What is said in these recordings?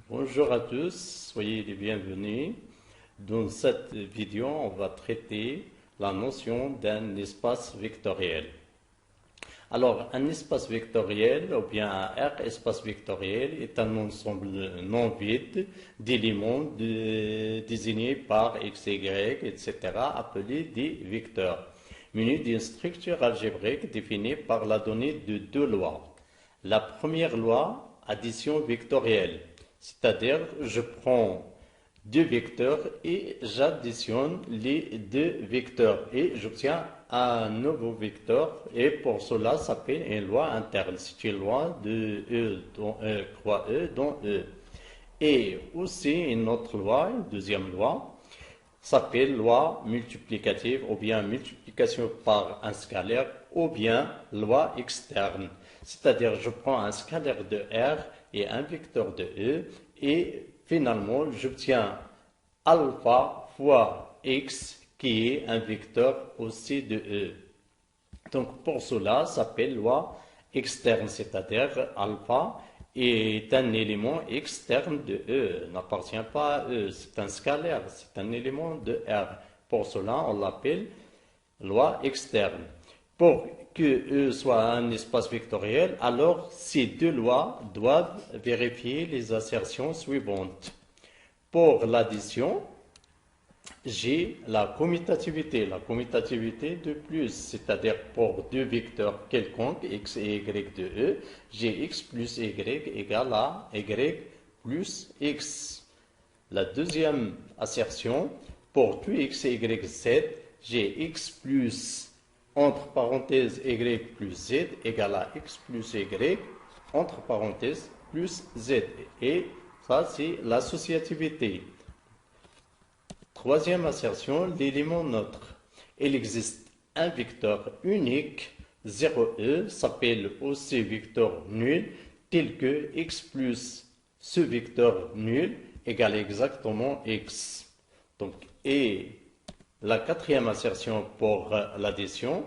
Bonjour à tous, soyez les bienvenus. Dans cette vidéo, on va traiter la notion d'un espace vectoriel. Alors, un espace vectoriel ou bien un R espace vectoriel est un ensemble non vide d'éléments désignés par x, y, etc., appelés des vecteurs, munis d'une structure algébrique définie par la donnée de deux lois. La première loi, addition vectorielle, c'est-à-dire je prends deux vecteurs et j'additionne les deux vecteurs et j'obtiens un nouveau vecteur et pour cela ça s'appelle une loi interne. C'est une loi de E dans E croix E dans E. Et aussi une autre loi, une deuxième loi, s'appelle loi multiplicative ou bien multiplication par un scalaire ou bien loi externe. C'est-à-dire je prends un scalaire de R et un vecteur de E et finalement j'obtiens alpha fois x qui est un vecteur aussi de E. Donc pour cela, ça s'appelle loi externe, c'est-à-dire alpha est un élément externe de E, n'appartient pas à E, c'est un scalaire, c'est un élément de R. Pour cela, on l'appelle loi externe. Pour que E soit un espace vectoriel, alors ces deux lois doivent vérifier les assertions suivantes. Pour l'addition, j'ai la commutativité de plus, c'est-à-dire pour deux vecteurs quelconques, x et y de E, j'ai x plus y égale à y plus x. La deuxième assertion, pour tout x et y z, j'ai x plus, entre parenthèses, y plus z égale à x plus y, entre parenthèses, plus z. Et ça, c'est l'associativité. Troisième assertion, l'élément neutre. Il existe un vecteur unique, 0e, s'appelle aussi vecteur nul, tel que x plus ce vecteur nul égale exactement x. Donc, et la quatrième assertion pour l'addition,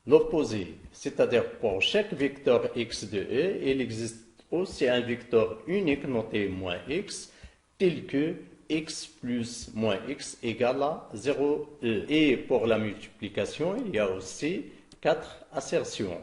l'opposé, c'est-à-dire pour chaque vecteur x de E, il existe aussi un vecteur unique noté moins x, tel que x plus moins x égale à 0e. Et pour la multiplication, il y a aussi quatre assertions.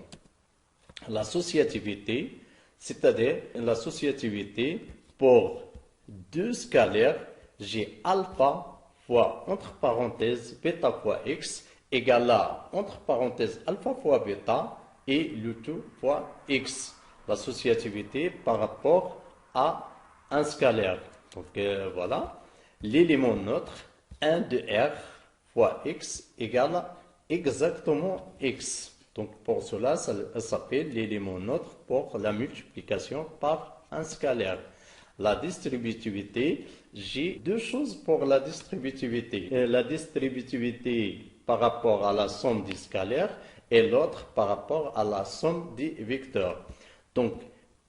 L'associativité, c'est-à-dire l'associativité pour deux scalaires, j'ai alpha fois entre parenthèses bêta fois x égale à entre parenthèses alpha fois bêta et le tout fois x. L'associativité par rapport à un scalaire. Donc voilà, l'élément neutre 1 de R fois x égale exactement x. Donc pour cela, ça s'appelle l'élément neutre pour la multiplication par un scalaire. La distributivité, j'ai deux choses pour la distributivité. La distributivité par rapport à la somme des scalaires et l'autre par rapport à la somme des vecteurs. Donc,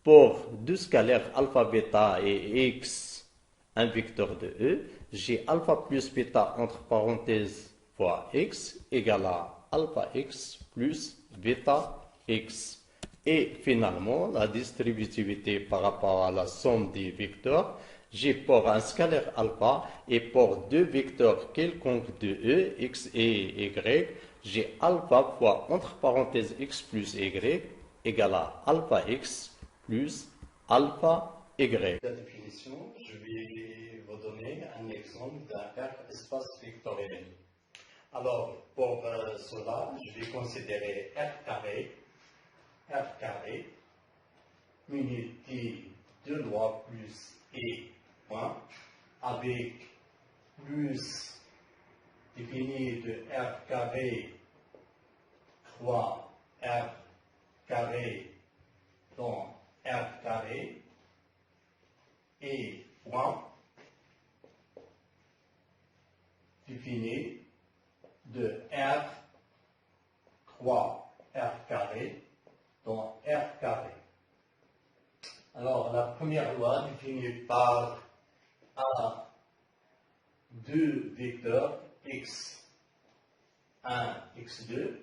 pour deux scalaires alpha, bêta et x, un vecteur de E, j'ai alpha plus bêta entre parenthèses fois x égale à alpha x plus bêta x. Et finalement, la distributivité par rapport à la somme des vecteurs, j'ai pour un scalaire alpha et pour deux vecteurs quelconques de E, x et y, j'ai alpha fois entre parenthèses x plus y égale à alpha x plus alpha y. La définition, je vais vous donner un exemple d'un R espace vectoriel. Alors, pour cela, je vais considérer R carré, unité de loi plus et point, avec plus défini de R carré fois R carré dans R carré et point défini de R croix R carré dans R carré. Alors, la première loi définie par A, deux vecteurs x1, x2,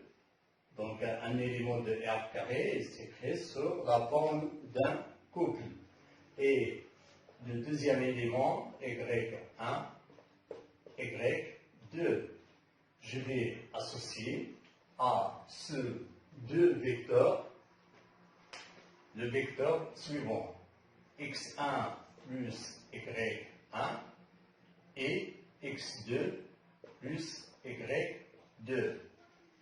donc un élément de R carré est écrit sur la forme d'un couple. Et le deuxième élément, y1, y2. Je vais associer à ce deux vecteurs le vecteur suivant, x1 plus y1 et x2 plus y2.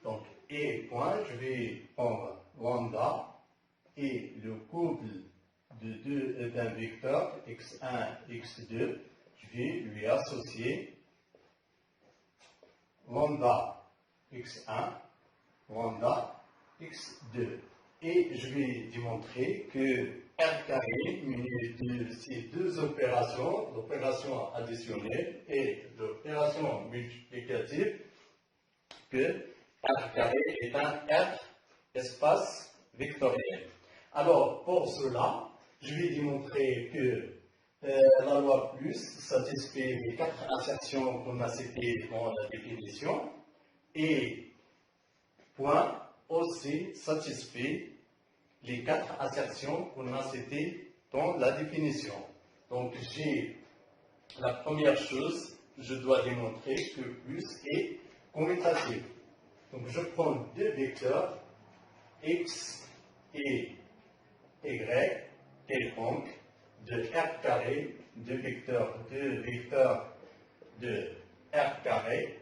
Donc, et point, je vais prendre lambda et le couple d'un vecteur x1, x2, je vais lui associer lambda x1, lambda x2. Et je vais démontrer que R carré muni de ces deux opérations, l'opération additionnelle et l'opération multiplicative, que R carré est un R espace vectoriel. Alors, pour cela, je vais démontrer que la loi plus satisfait les quatre assertions qu'on a citées dans la définition et point aussi satisfait les quatre assertions qu'on a citées dans la définition. Donc, j'ai la première chose, je dois démontrer que plus est commutatif. Donc, je prends deux vecteurs, x et y, quelconque, de R carré, deux vecteurs de R carré,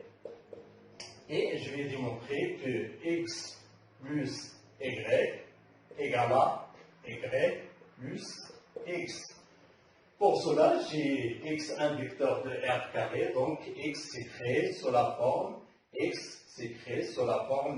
et je vais démontrer que x plus y égale à y plus x. Pour cela, j'ai x un vecteur de R carré, donc x s'écrit sous la forme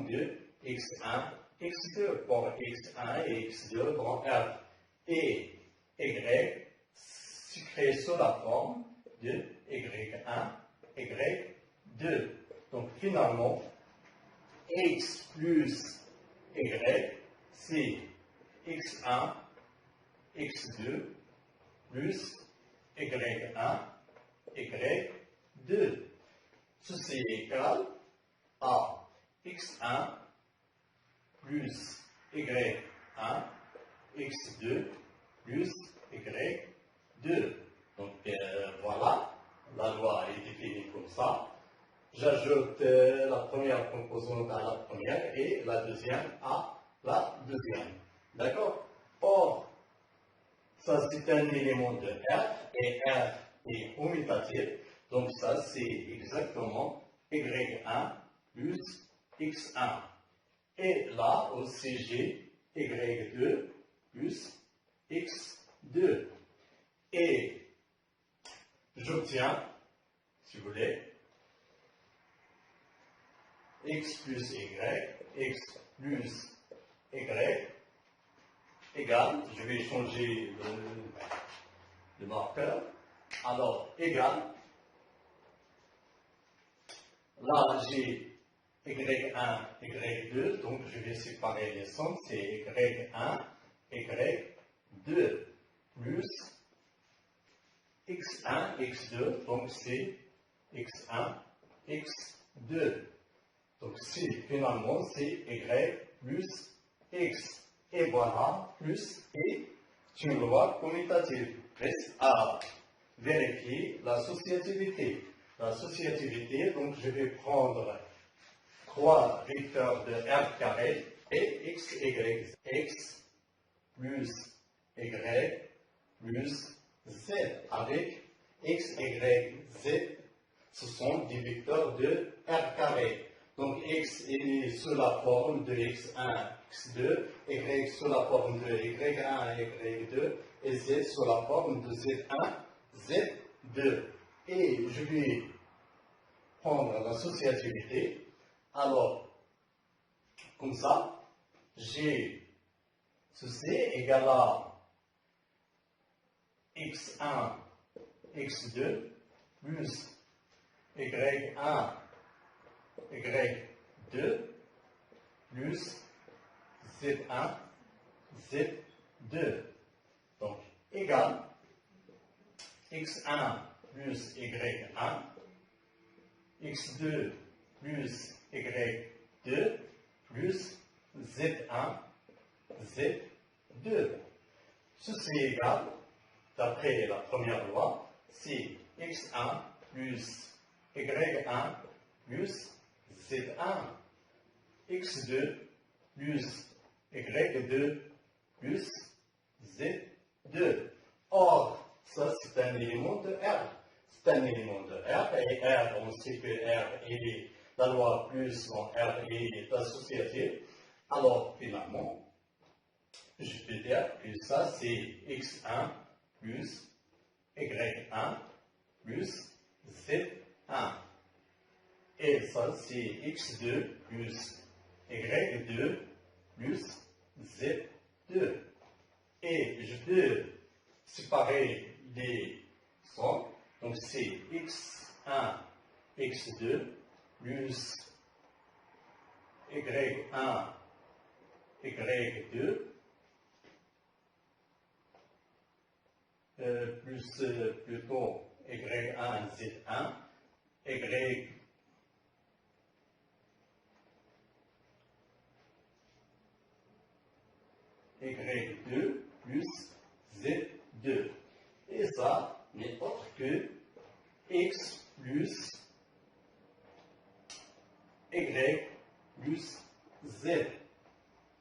de x1, x2 pour x1 et x2 dans R. Et y s'écrit sous la forme de y1, y2. Donc finalement, x plus y, c'est x1, x2 plus y1, y2. Ceci est égal à x1 plus y1, x2 plus y2. Donc voilà, la loi est définie comme ça. J'ajoute la première composante à la première et la deuxième à la deuxième. D'accord? Or, ça c'est un élément de R et R est commutatif. Donc ça c'est exactement y1 plus x1. Et là aussi j'ai y2 plus x2. Et j'obtiens, si vous voulez, x plus y, x plus y égale, je vais changer le marqueur, alors égal, là j'ai y1, y2, donc je vais séparer les sommes, c'est y1, y2 plus x1, x2, donc c'est x1, x2. Donc finalement c'est y plus x. Et voilà, plus et c'est une loi commutative. Reste à vérifier l'associativité. L'associativité, donc je vais prendre trois vecteurs de R carré et x, y, x plus y plus z avec x, y, z. Ce sont des vecteurs de R carré. Donc x est sous la forme de x1, x2, y sous la forme de y1, y2, et z sous la forme de z1, z2. Et je vais prendre l'associativité. Alors, comme ça, j'ai ceci égal à x1, x2 plus y1, y2 plus z1, z2. Donc, égal x1 plus y1, x2 plus y2 plus z1, z2. Ceci est égal d'après la première loi, c'est x1 plus y1 plus z1, x2 plus y2 plus z2. Or, ça c'est un élément de R. C'est un élément de R, et R, on sait que R est la loi plus en R est associative. Alors, finalement, je peux dire que ça c'est x1 plus y1 plus z1. Et ça c'est x2 plus y2 plus z2. Et je peux séparer les sommes. Donc c'est x1, x2 plus y1, y2 plus plutôt y1, z1, y2 plus z2. Et ça n'est autre que x plus y plus z.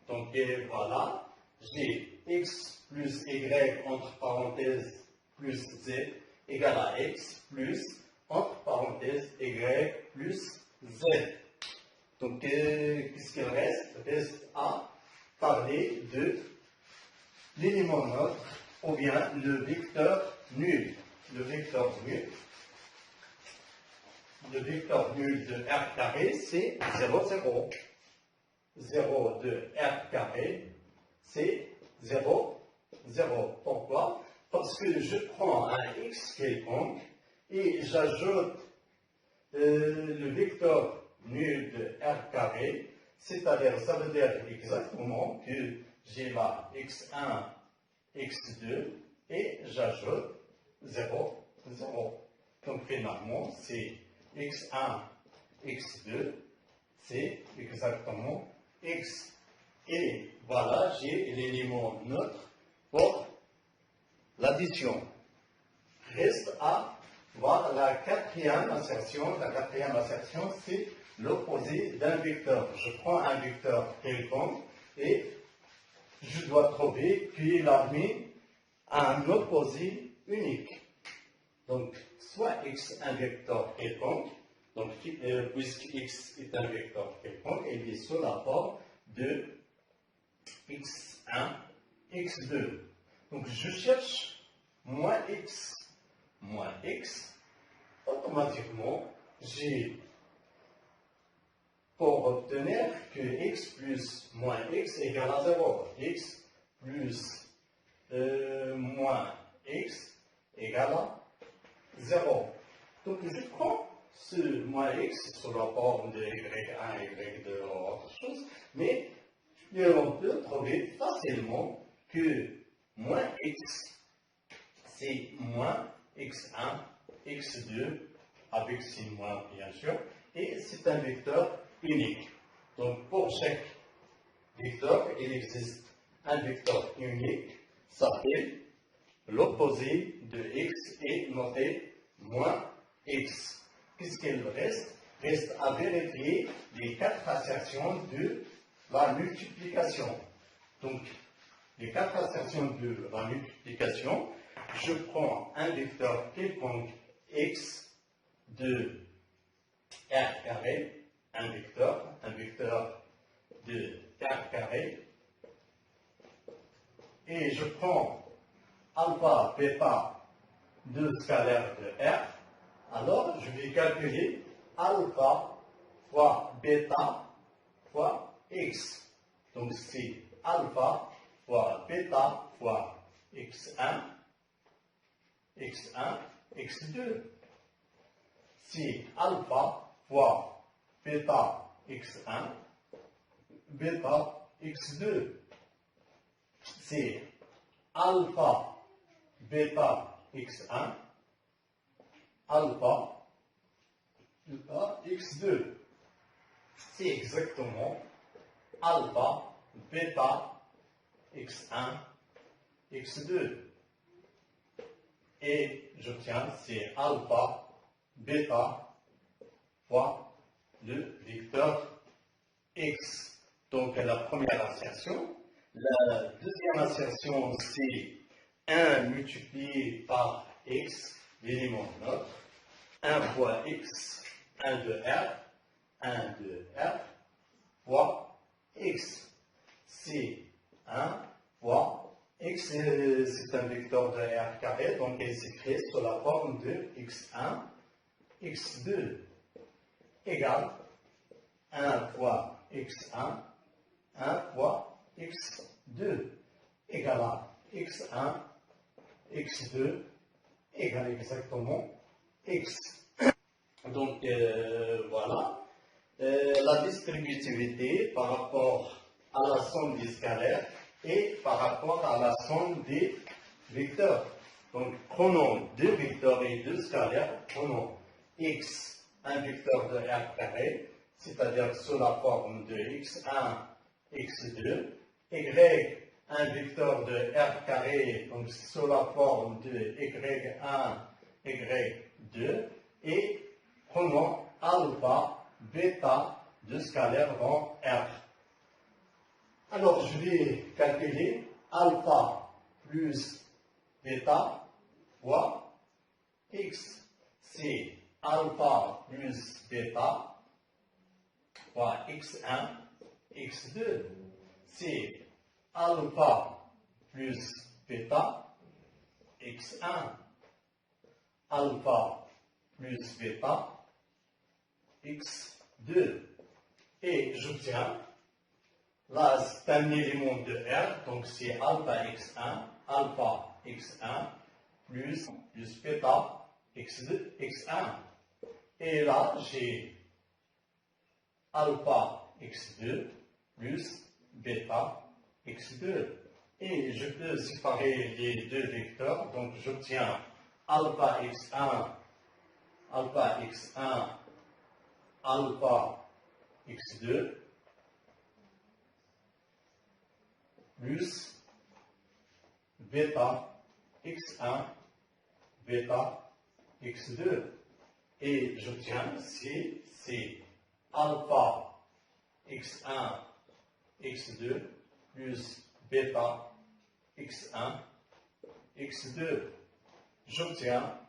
Donc voilà, j'ai x plus y entre parenthèses plus z égale à x plus entre parenthèses y plus z. Donc qu'est-ce qu'il reste? Il reste à parler de l'élément neutre ou bien le vecteur nul. Le vecteur nul de R carré, c'est 0, 0. 0 de R carré, c'est 0, 0. Pourquoi? Parce que je prends un x quelconque et j'ajoute le vecteur nul de R carré, c'est-à-dire, ça veut dire exactement que j'ai là x1, x2 et j'ajoute 0, 0. Donc finalement, c'est x1, x2, c'est exactement x. Et voilà, j'ai l'élément neutre pour l'addition. Reste à voir la quatrième assertion. La quatrième assertion, c'est l'opposé d'un vecteur. Je prends un vecteur quelconque et je dois trouver qu'il a mis un opposé unique. Donc, soit x un vecteur quelconque, donc puisque x est un vecteur quelconque, il est sous la forme de x1, x2. Donc, je cherche moins x, automatiquement, j'ai pour obtenir que x plus moins x égale à 0. X plus moins x égale à 0. Donc je prends ce moins x sous la forme de y1, y2 ou autre chose, mais on peut trouver facilement que moins x, c'est moins x1, x2, avec ces moins bien sûr, et c'est un vecteur unique. Donc pour chaque vecteur, il existe un vecteur unique, s'appelle l'opposé de x est noté moins x. Qu'est-ce qu'il reste? Reste à vérifier les 4 assertions de la multiplication. Donc, les 4 assertions de la multiplication, je prends un vecteur quelconque x de R carré, un vecteur de R carré, et je prends alpha, bêta, deux scalaires de R, alors je vais calculer alpha fois bêta fois x. Donc c'est alpha fois bêta fois x1, x2. C'est alpha fois bêta x1, bêta x2. C'est alpha bêta x1, alpha bêta x2. C'est exactement alpha bêta x1, x2. et j'obtiens c'est alpha, bêta fois le vecteur x. Donc la première assertion. La deuxième assertion, c'est 1 multiplié par x, l'élément neutre, 1 fois x, 1 de r, 1 de r, fois x. C'est 1 fois x, c'est un vecteur de r carré, donc il s'écrit sous la forme de x1, x2 égale 1 fois x1, 1 fois x2 égale à x1, x2 égale exactement x. Donc voilà. La distributivité par rapport à la somme des scalaires et par rapport à la somme des vecteurs. Donc prenons deux vecteurs et deux scalaires, prenons x, un vecteur de r carré, c'est-à-dire sous la forme de x1, x2, y, un vecteur de r carré, donc sous la forme de y1, y2, et prenons alpha, bêta de scalaire dans R. Alors, je vais calculer alpha plus bêta fois x. C'est alpha plus bêta fois x1, x2. C'est alpha plus bêta, x1, alpha plus bêta, x2. Et j'obtiens, là c'est un élément de R, donc c'est alpha x1 plus bêta x2, x1. Et là j'ai alpha x2 plus bêta x2. Et je peux séparer les deux vecteurs, donc j'obtiens alpha x1 alpha x2 plus bêta x1 bêta x2. Et j'obtiens c'est alpha x1 x2 plus bêta x1 x2. J'obtiens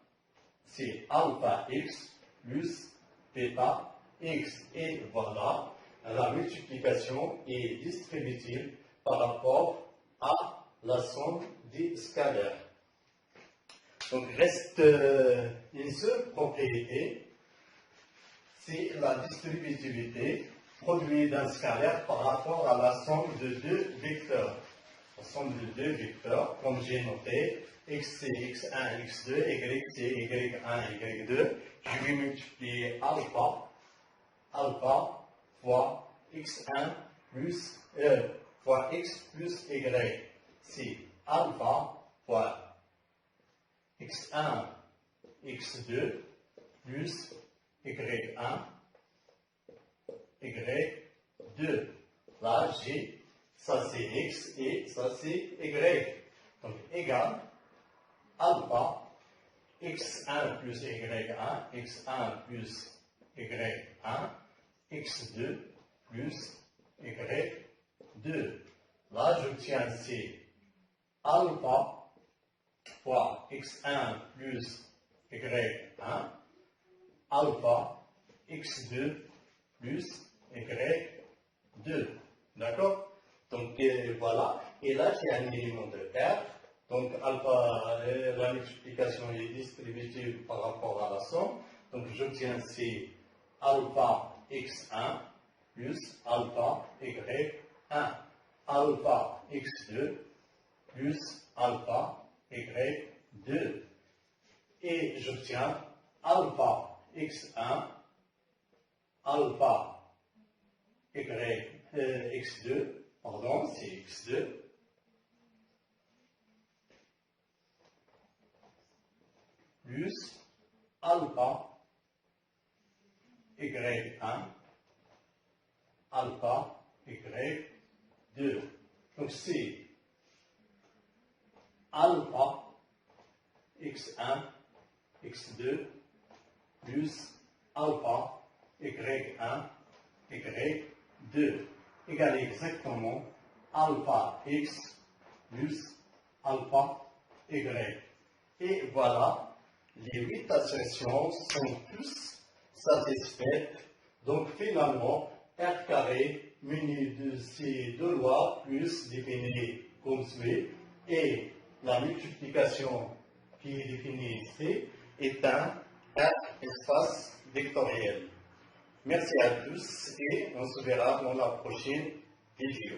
c'est alpha x plus bêta x. Et voilà, la multiplication est distributive par rapport à la somme des scalaires. Donc reste une seule propriété, c'est la distributivité produite d'un scalaire par rapport à la somme de deux vecteurs. La somme de deux vecteurs, comme j'ai noté, x c'est x1, x2, y c'est y1, y2. Je vais multiplier alpha fois x1 plus fois x plus y. C'est alpha fois x1, x2 plus y1, y2. Là, j'ai, ça c'est x et ça c'est y. Donc, égal alpha x1 plus y1, x1 plus y1, x2 plus y2. Là, j'obtiens c'est alpha fois x1 plus y1, alpha x2 plus y2. D'accord? Donc voilà. Et là, j'ai un élément de R. Donc alpha, la multiplication est distributive par rapport à la somme. Donc j'obtiens c'est alpha x1 plus alpha y1, alpha x2 plus alpha y2. Et j'obtiens alpha x1, alpha x2, pardon, c'est x2, plus alpha y1, alpha y2. Donc c'est alpha x1, x2, plus alpha, y1, y2, égale exactement alpha x plus alpha y. Et voilà, les 8 assertions sont tous satisfaites. Donc finalement, R carré muni de ces deux lois plus définies comme suit, et la multiplication qui est définie ici est un R espace vectoriel. Merci à tous et on se verra dans la prochaine vidéo.